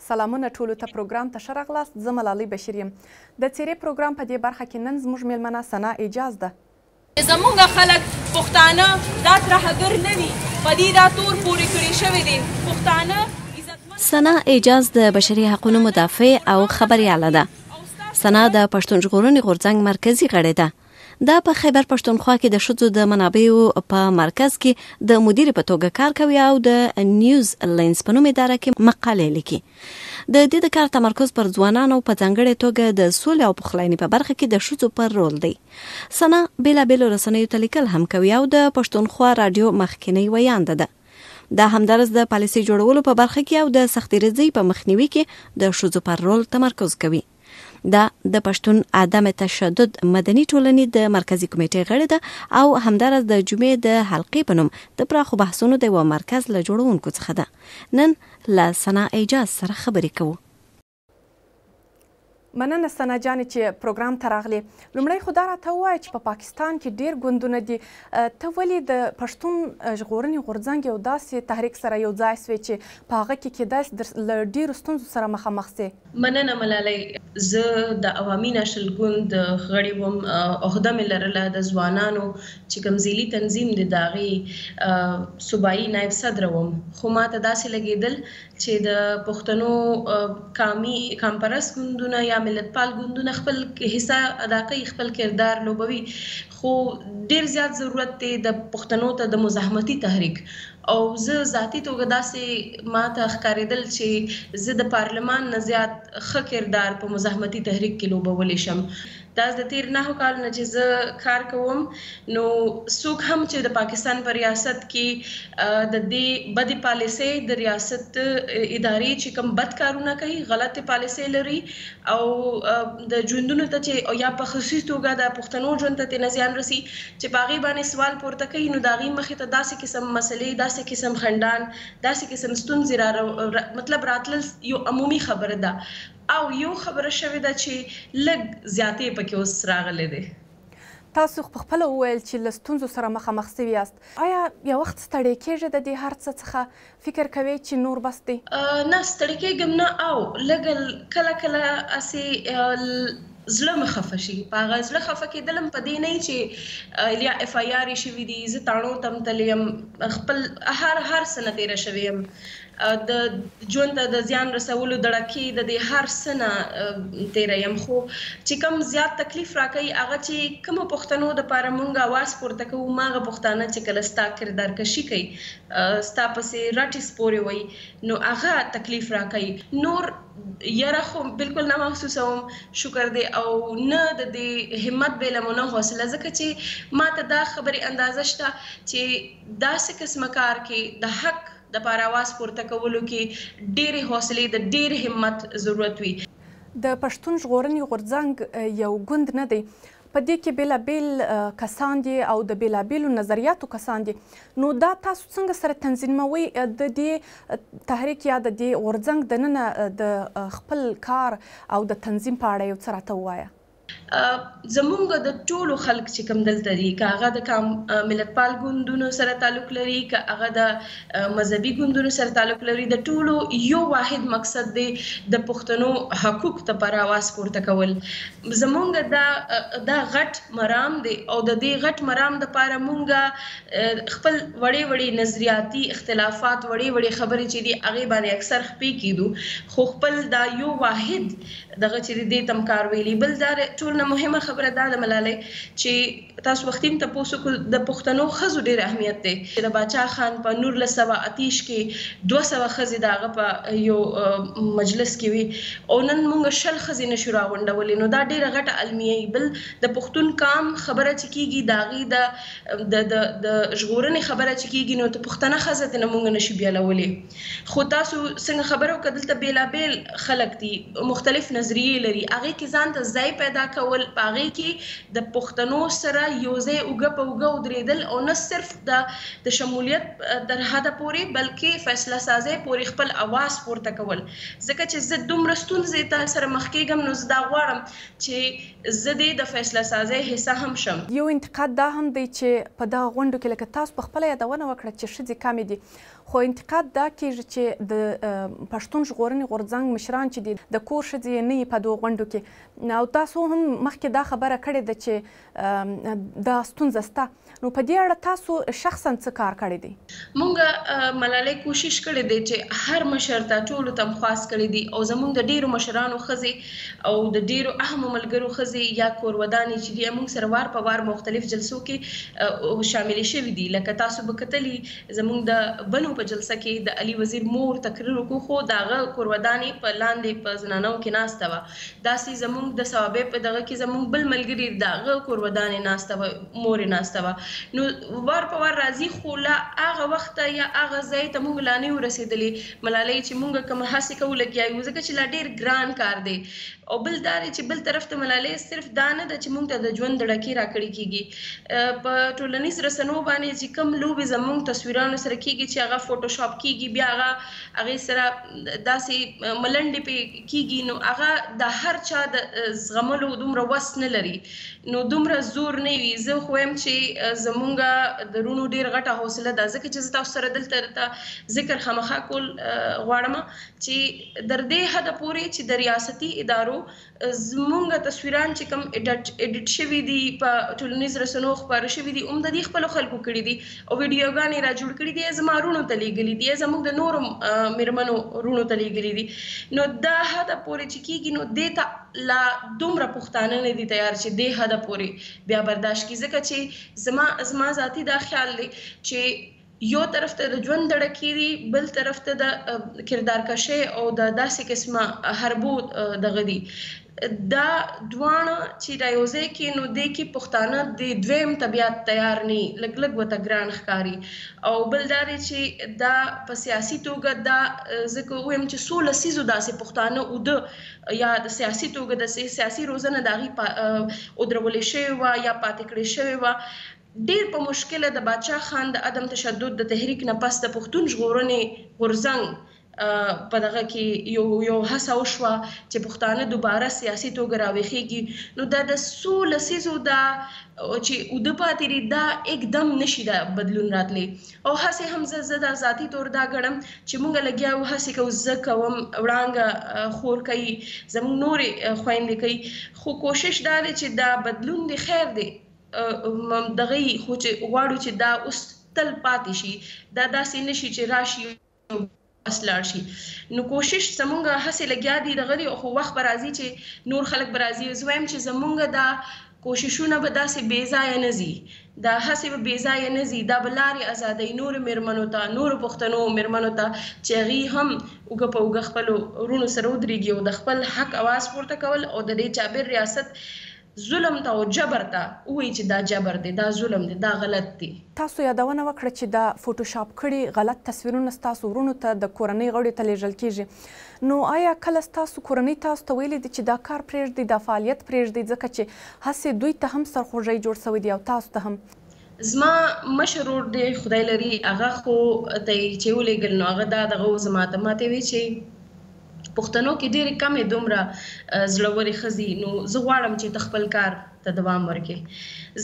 سلامونه ټولو ته پروګرام ته ښه راغلاست. زه ملالۍ بشیر یم. د څیرې پروګرام په دې برخه کې نن زموږ میلمنه ثنا اعجاز ده. زمونږ خلک پښتانه دا ترهګر نه دي، په دې دا تور پورې کړي شوي دي. پښتانه ثنا اعجاز د بشري حقوقو مدافع او خبرياله ده. ثنا د پښتون ژغورنې غورځنګ مرکزی غړې ده. دا په خیبر پښتونخوا کې د ښځو د منابعو په مرکز کې د مدیر په توګه کار کوي او د نیوز لینز په نوم اداره کې مقالې لیکي. د دې د کار تمرکز پر ځوانانو په ځانګړې توګه د سولې او پخلاینې په برخه کې د ښځو پر رول دی. ثنا بېلابېلو رسنیو ته لیکل هم کوي او د پښتونخوا راډیو مخکینی ویانده ده. دا همدارس د پالیسي جوړولو په برخه کې او د سختې رضۍ په مخنیوي کې د ښځو پر رول تمرکز کوي. دا د پښتون عدم تشدد مدني ټولنې د مرکزی کمیټې غړې ده او همدارس د جمعې د حلقې په نوم د پراخو بحثونو د یو مرکز له جوړونکو څخه ده. نن له ثنا اعجاز سره خبرې کوو. مننه ثنا جانې چې پروګرام ته راغلې. لومړی خو دا راته ووایه چې په پاکستان کې ډېر ګوندونه دي، ته ولې د پښتون ژغورنې غورځنګ یو داسې تحریک سره یو ځای سوې چې په هغه کې کېدای له ډېرو ستونزو سره مخامخ سې؟ مننه ملالۍ. زه د عوامي نشل ګوند غړې وم، عهده مې لرله د ځوانانو چې کوم ځیلي تنظیم دی د هغې صوبایي نایب صدره وم، خو ما ته داسې لګېدل چې د پښتنو کامپرس ګوندونه یا ملتپال ګوندونه خپل حصہ ادا کوي، خپل کردار لوبوي، خو ډیر زیات ضرورت دی د پښتنو ته د مزاحمتي تحریک. او زه ذاتي توګه داسې ما ته ښکارېدل چې زه د پارلمان نه زیات ښه کردار په مزاحمتي تحریک کې لوبولی شم. دا د تیر 9 کال نه چې زه کار کوم، نو څوک هم چې د پاکستان په ریاست کې د دې بدې پالیسۍ د ریاست ادارې چې کوم بد کارونه کوي، غلط پالیسۍ لري او د ژوندونو ته چې یا په خصوصي توګه د پښتنو ژوند ته نه زیان رسي چې په هغې باندې سوال پورته کوي، نو د هغې مخې ته داسې قسم مسلې، داسې قسم خنډان، داسې قسم ستونزې مطلب راتلل یو عمومي خبره ده. او یو خبره شوې ده چې لږ زیاتې پکې اوس راغلی دی. تاسو خپله وویل چې له ستونزو سره مخامخ سوي یاست. آیا یو وخت ستړی کېږئ د دې هر څه څخه؟ فکر کوئ چې نور بس دی؟ نه، ستړی کېږم نه، او لږ کله کله هسې زړه مې خفه شي. په هغه زړه خفه کېدلم په دې نه چې یا اف آی آر یې شوي دي، زه تاڼو ته تللی یم، خپل هر څه نه تېره شوې یم، د ژوند ته د زیان رسولو دړکې د دې هر څه نه تېره یم. خو چې کوم زیات تکلیف راکوي هغه چې کومو پښتنو دپاره مونږ اواز پورته کوو، هماغه پښتانه چې کله ستا کردارکشي کوي، ستا پسې راټې سپورې وایي، نو هغه تکلیف راکوي. نور یره خو بالکل نه محسوسوم، شکر دی، او نه د دې همت بیلم او نه حوصله، ځکه چې ما ته دا خبرې اندازه شته چې داسې قسمه کار کې د حق د پاره आवाज پورته کولو کې ډېرې حوصلې د ډېر همت ضرورت وي. د پښتون ژغورنې غورځنګ یو ګوند نه دی، په دې کې بېلابېل کسان دي او د بېلابېلو نظریاتو کسان دي. نو دا تاسو څنګه سره تنظیموئ د دې تحریک یا د دې غورځنګ دننه د خپل کار او د تنظیم په اړه یو څه راته ووایه؟ زمونږ د ټولو خلک چې کوم دلته دي، که هغه د ملتپال ګوندونو سره تعلق لري، که هغه د مذهبي ګوندونو سره تعلق لري، د ټولو یو واحد مقصد دی د پښتنو حقوق دپاره اواز پورته کول. زمونږ دا غټ مرام دی او د دې غټ مرام دپاره مونږ خپل وړې نظریاتي اختلافات، وړې خبرې چې دي هغې باندې اکثر خپې کېدو، خو خپل دا یو واحد دغه چې دې تمکار ویلي. بل دا ټول نه مهمه خبره دا ده ملالۍ چې تاسو وختي م تپوس وکړو، د پښتنو ښځو ډېر اهمیت دی چې د باچا خان په 1928 کې 200 ښځې د هغه په یو مجلس کې وي او نن موږ 10 ښځې نشو راغونډولې، نو دا ډېره غټه المیه. بل د پښتون قام خبره چې کېږي، د هغې د ژغورنې خبره چې کېږي، نو د پښتنه ښځه ترې نه موږ نشو بیالولی. خو تاسو څنګه خبره وکړه، دلته بېلابېل خلک دي، مختلف نظریې لري، هغې کې ځان ته ځای پیدا کول کول پاغې کې د پښتنو سره یو ځای اوږه په اوږه ودرېدل او نه صرف د شمولیت تر حده پورې بلکې فیصله سازۍ پورې خپل اواز پورته کول ځکه چې زه دومره ستونزې ته سره مخ کېږم نو زه دا غواړم چې زه د فیصله سازۍ حصه هم شم. یو انتقاد دا هم دی چې په دغه غونډو کې لکه تاسو په خپله یادونه وکړه چې ښځې کمې دي خو انتقاد دا کېږي چې د پښتون ژغورنې غورځنګ مشران چې دي د کور ښځې نه وي په دغو غونډو کې او تاسو هم مخکې دا خبره کړې ده چې دا ستونزه شته نو په دې اړه تاسو شخصا څه کار کړی دی؟ مونږ ملالۍ کوشش کړی دی چې هر مشر ته ټولو ته خواست کړی دی او زموږ د ډیرو مشرانو ښځې او د ډیرو اهمو ملګرو ښځې یا کورودانې چې دي موږ سره وار په وار مختلف جلسو کې شاملې شوي دي. لکه تاسو به کتلي زموږ د بنو په جلسه کې د علي وزیر مور تقریر وکړو خو د هغه کورودانې په لاندې په زنانو کې ناسته وه. داسې زموږ د ثوابې په دغه کې زموږ بل ملګري د هغه کورودانې ناسته وه مور یې ناسته وه. نو وار په وار راځي خو لا هغه وخته یا هغه ځای ته موږ لا نه یو رسېدلي ملالۍ چې موږ کوم هڅې کوو لګیا یو ځکه چې لا ډېر ګران کار دی. او بل دا دی چې بل طرف ته ملالۍ صرف دا نه ده چې موږ ته د ژوند ډکې راکړې کېږي په ټولنیز رسنو باندې چې کوم لوبې زموږ تصویرانو سره کېږي چې هغه فوټوشاپ کېږي بیا هغې سره داسې ملنډې پې کېږي نو هغه د هر چا د زغملو دومره وس نه لري نو دومره زور نه وي. زه خو وایم چې زموږ د رونو ډېر غټه حوصله ده ځکه چې زه تاسو سره دلته ذکر خامخا کول غواړم چې در دې حده پورې چې د ریاستي ادارو زموږ تصویران چې کوم ایډیټ شوي دي په ټولنیز رسنو خپاره شوي دي هم د دې خپلو خلکو کړي دي او ویډیوګانې را جوړ کړي دي زما رونو ته لیږلي دي زموږ د نورو مېرمنو رونو ته لیږلي دي نو دا حده پورې چې کېږي نو دې ته لا دومره پښتانه نه دي تیار چې دې حده پورې بیا برداشت کړي ځکه چې زما ذاتي دا خیال دی چې یو طرف ته د ژوند دړکې دي بل طرف ته د کردار کشۍ او د داسې قسمه حربو دغه دي دا دواړه چې را یو ځای کې نو دې کې پښتانه د دویم طبیعت تیار نه لږ لږ ورته ګران ښکاري او بل دا دی چې دا په سیاسي توګه دا ځکه ووایم چې څو لسیزو داسې پښتانه اوده یا د سیاسي توګه د سیاسي روزنه د هغې ودرولې شوې وه یا پاتې کړې شوې وه. ډېر په مشکله د باچا خان د عدم تشدد د تحریک نه پس د پښتون ژغورنې غورځنګ په دغه کې یو هڅه وشوه چې پښتانه دوباره سیاسي توګه راویښېږي نو دا د څو لسیزو دا چې اوده پاتې دي دا एकदम نشي دا بدلون راتلی او هسې هم زه دا ذاتي طور دا ګڼم چې موږ لګیا یو هسې کوو زه کوم وړانګه خور کوي زموږ نورې خویندې کوي خو کوشش دا دی چې دا بدلون دی خیر دی دغه خو چې غواړو چې دا اوس تل پاتې شي دا داسې نشي چې راشي بس لاړ شي نو کوشش زموږ هسې لګیا دي دغه دی خو وخت به راځي چې نور خلک به راځي زه وایم چې زموږ دا کوششونه به داسې بې ځایه نه ځي دا هسې به بې ځایه نه ځي دا به لارې ازادۍ نورو مېرمنو ته نورو پښتنو مېرمنو ته چې هغې هم اوږه په اوږه خپلو وروڼو سره ودرېږي او د خپل حق اواز پورته کول او د دې چابر ریاست ظلم ته او جبر ته ووایي چې دا جبر دی دا ظلم دی دا غلط دی. تاسو یادونه وکړه چې دا فوټوشاپ کړي غلط تصویرونه ستاسو وروڼو ته د کورنۍ غړیو ته لیږل کیږي نو آیا کله ستاسو کورنۍ تاسو ته ویلي دي چې دا کار پرېږدئ دا فعالیت پرېږدئ ځکه چې هسې دوی ته هم سرخوږی جوړ شوی دی او تاسو ته هم؟ زما مشر ورور دی خدای لري هغه خو ته یې چې ولیږل نو هغه دا دغه زما ته ماته وی چې پښتنو کې ډېرې کمې دومره زړورې ښځې نو زه غواړم چې ته خپل کار ته دوام ورکړې.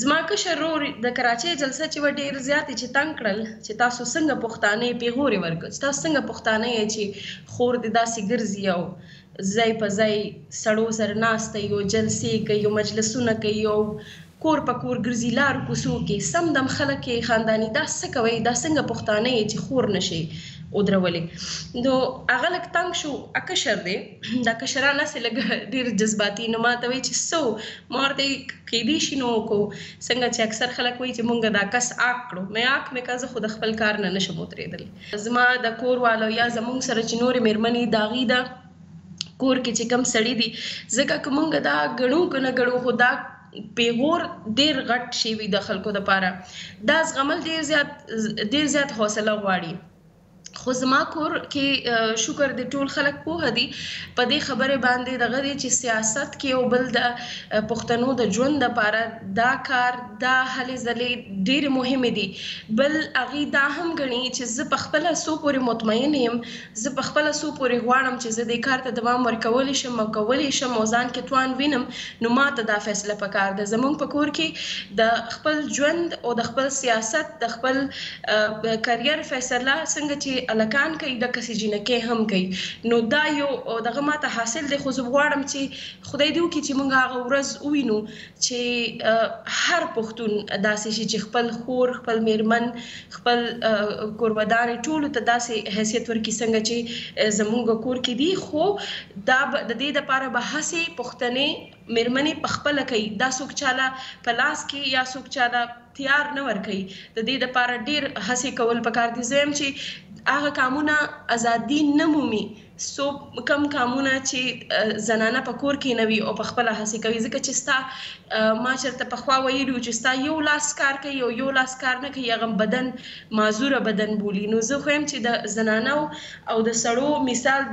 زما کشر ورور د کراچۍ جلسه چې وه ډېر زیاتې چې تنګ کړل چې تاسو څنګه پښتانه پیغورې ورکړه تاسو څنګه پښتانه یې چې خور دې داسې ګرځي او ځای په ځای سړو سره ناسته یو جلسې کوي یو مجلسونه کوي یو کور په کور ګرځي لارو کوڅو کې سم دم خلک یې خانداني دا څه کوئ دا څنګه پښتانه یې چې خور نشي ودرولې نو هغه لږ تنګ شو کشر دی دا کشران هسې لږ ډېر جذباتي نو ما ته وایي چې څه ما ورته کیدی شي نو وکړو څنګه چې اکثر خلک وایي چې مونږ دا کس آک کړو مې آک مې که زه خو د خپل کار نه نشم ودرېدلی زما د کور والو یا زمونږ سره چې نورې مېرمنې د هغې دا کور کې چې کم سړي دي ځکه که مونږ دا ګڼو که نه ګڼو خو دا پیغور ډېر غټ شی وي د خلکو دپاره دا زغمل ډېر زیات حوصله غواړي خو زما کور کې شکر د ټول خلک پوهه دي په دې خبره باندې دغه دی چې سیاست کې او بل د پښتنو د ژوند لپاره دا کار دا هلې ځلې ډېرې مهمې دي بل هغې دا هم ګڼي چې زه په خپله څو پورې مطمئن یم زه په خپله څو پورې غواړم چې زه دې کار ته دوام ورکولی شم او کولی شم او ځان کې توان وینم نو ما ته دا فیصله پکار ده زموږ په کور کې د خپل ژوند او د خپل سیاست د خپل کریر فیصله څنګه چې الکان کوي د کسې جنکې هم کوي نو دا یو دغه ماته حاصل دی خو زه غواړم چې خدای دې وکړي چې موږ هغه ورځ ووینو چې هر پښتون داسې شي چې خپل خور خپل میرمن خپل کوربدانې ټولو ته داسې حیثیت ورکړي څنګه چې زموږ کور کې دي خو دا د دې دپاره به هسې پښتنې میرمنې په خپله کوي دا څوک چاله په لاس کې یا څوک چاله تیار نه ورکوي د دې دپاره ډېر هڅې کول پکار دي زه یم چې هغه کامونه ازادي نه مومي کم کامونه چې زنانه په کور کې نه وي او په خپله هڅې کوي ځکه چې ستا ما چېرته پخوا ویلي چې ستا یو لاس کار کوي او یو لاس کار نه کوي هغه بدن معذوره بدن بولي نو زه خو یم چې د زنانو او د سړو مثال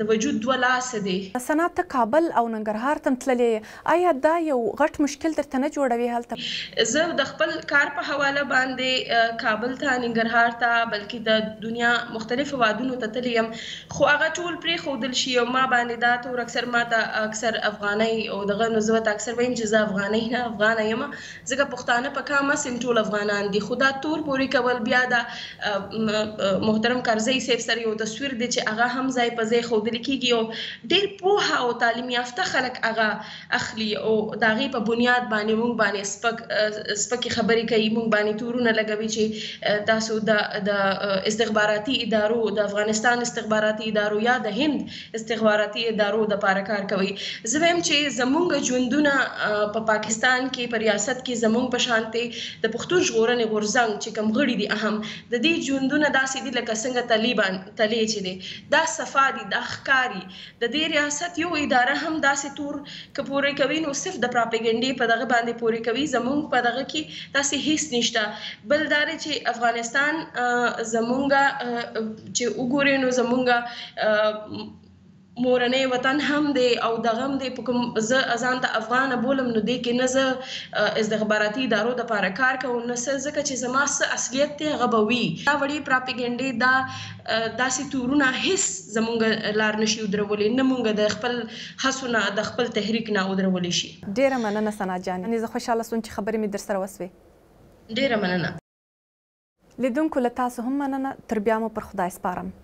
د وجود دوه لاسه دی سنا ته کابل او ننګرهار ته تللې آیا دا یو غټ مشکل درته نه جوړوي هلته زه د خپل کار په حواله باندې کابل ته ننګرهار ته بلکې د دنیا مختلفو وادونو ته تللی یم خو هغه ټول پرېښودل شي او ما باندې دا تور اکثر ما ته اکثر افغانۍ او دغه نو زه ورته اکثر وایم چې زه افغانۍ نه افغانه یم ځکه پښتانه په کامه سیم ټول افغانان دي خو دا تور پورې کول بیا د محترم کرزی صاحب سره یو تصویر دی چې هغه هم ځای په ځای ښودل کېږي او ډېر پوهه او تعلیم یافته خلک هغه اخلي او د هغې په بنیاد باندې موږ باندې سپکې خبرې کوي موږ باندې تورونه لګوي چې تاسو د استخباراتي ادارو د افغانستان استخباراتي ادارو یا د هند استخباراتي ادارو د پاره کار کوي زه وایم چې زموږ ژوندونه په پاکستان کې په ریاست کې زموږ په شانتې د پښتون ژغورنې غورځنګ چې کوم غړي دي اهم د دې ژوندونه داسې دي لکه څنګه طالبان تلې چې دي دا صفا دي دا ښکاري د دې ریاست یو اداره هم داسې تور که پورې کوي نو صرف د پراپیګنډې په دغه باندې پورې کوي زموږ په دغه کې داسې هیڅ نشته بل دا دی چې افغانستان زموږ چې وګورئ نو زموږ مورنۍ وطن هم دی او دغه هم دی په کوم زه ځان ته افغانه بولم نو دې کې نه زه استخباراتي ادارو دپاره کار کوم نه څه ځکه چې زما څه اصلیت دی هغه به وي دا وړې پراپیګنډې دا داسې تورونه هیڅ زموږ لار نشي ودرولی نه موږ د خپل هڅو نه د خپل تحریک نه ودرولی شي ډېره مننه سنا جان زه خوشحاله سوم چې خبرې مې در سره وسوې ډېره مننه لیدونکو له تاسو هم مننه تر بیا مو پر خدای سپارم